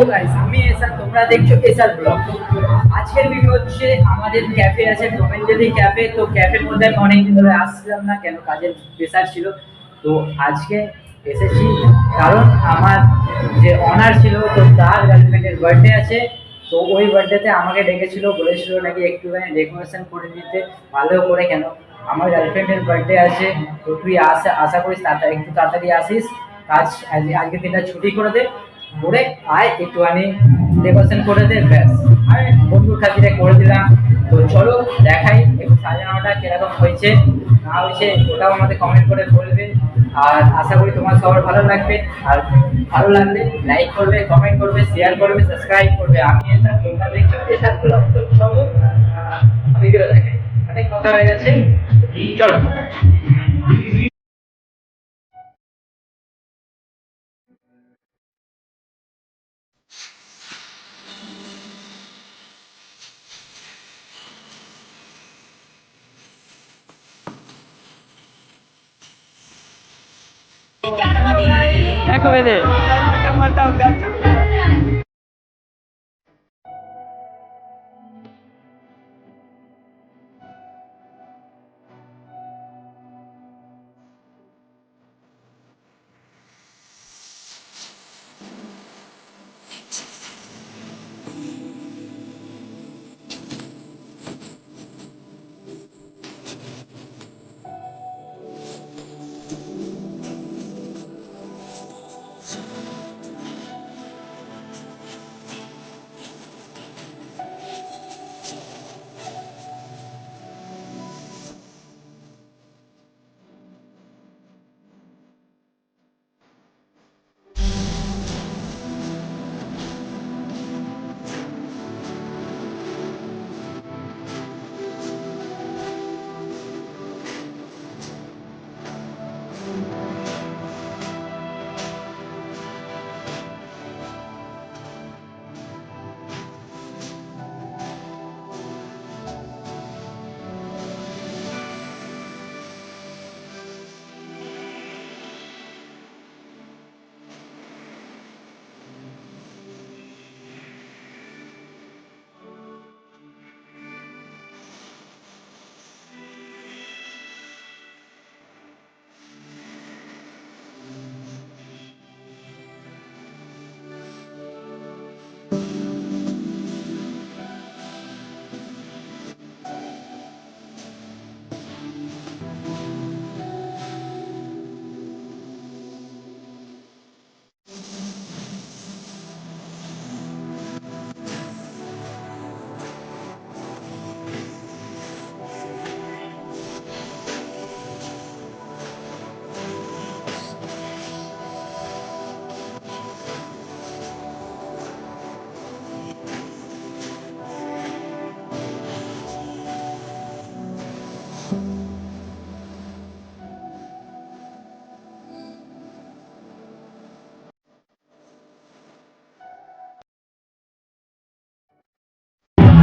Hello guys, আমি এসার, তোমরা দেখছো এসার ব্লগ। আজকের ভিডিও হচ্ছে আমাদের ক্যাফে আছে, টম এন্ড জেরি ক্যাফে। তো ক্যাফের মধ্যে আমি অনেকদিন ধরে আসছিলাম না, কেন কাজের প্রেশার ছিল। তো আজকে এসেছি কারণ আমার যে অনার ছিল, তো তার গার্লফ্রেন্ডের বার্থডে আছে। তো ওই বার্থডেতে আমাকে ডেকেছিল, বলেছিল নাকি একটুখানি ডেকোরেশন করে দিতে ভালো করে, কেন আমার গার্লফ্রেন্ডের বার্থডে আছে। তো তুই আশা করিস তাড়াতাড়ি, একটু তাড়াতাড়ি আসিস। কাজ আজকের দিনটা ছুটি করে দে, করে আয় একটুখানি ডেকোরেশন করে দে, ব্যাস। আমি বন্ধুর খাতিরে করে দিলাম। তো চলো দেখাই একটু সাজানোটা কিরকম হয়েছে না হয়েছে, ওটাও আমাদের কমেন্ট করে বলবে। আর আশা করি তোমার সবার ভালো লাগবে। আর ভালো লাগলে লাইক করবে, কমেন্ট করবে, শেয়ার করবে, সাবস্ক্রাইব করবে। আমি এটা তোমরা দেখছো এটা ব্লগ। তো চলো ভিডিও দেখাই, অনেক কথা হয়ে গেছে, চলো। Ecco vedere.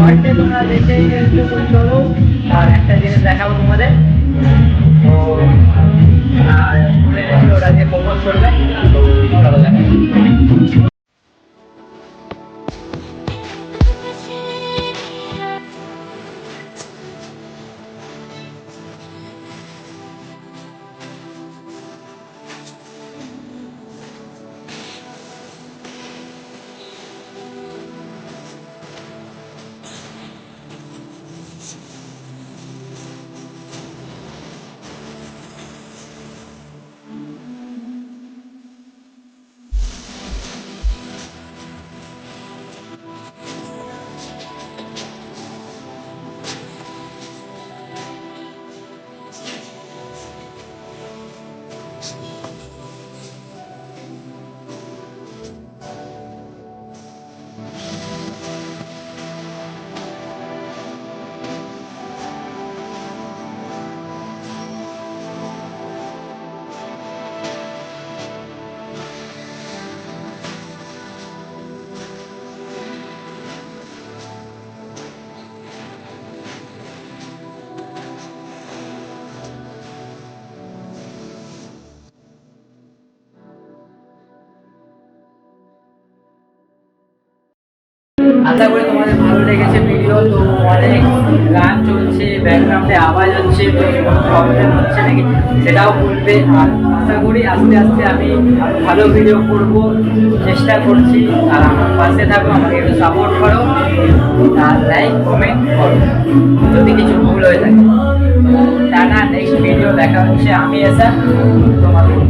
বার্থডে তোমরা দেখে একটু চলো। আর একটা জিনিস দেখাবো তোমাদের। তো ওটা দিয়ে প্রপোজ করবে, তো চলো দেখাই। আশা করি তোমাদের ভালো লেগেছে ভিডিও। তো অনেক গান চলছে, ব্যাকগ্রাউন্ডে আওয়াজ হচ্ছে, তো কোনো প্রবলেম হচ্ছে নাকি সেটাও বলবে। আর আশা করি আস্তে আস্তে আমি আরো ভালো ভিডিও করব, চেষ্টা করছি। আর আমার পাশে থাকো, আমাকে একটু সাপোর্ট করো, আর লাইক কমেন্ট করো যদি কিছু ভুল হয়ে থাকে। তো টাটা, নেক্সট ভিডিও দেখা হচ্ছে। আমি এসা, তোমার বন্ধু।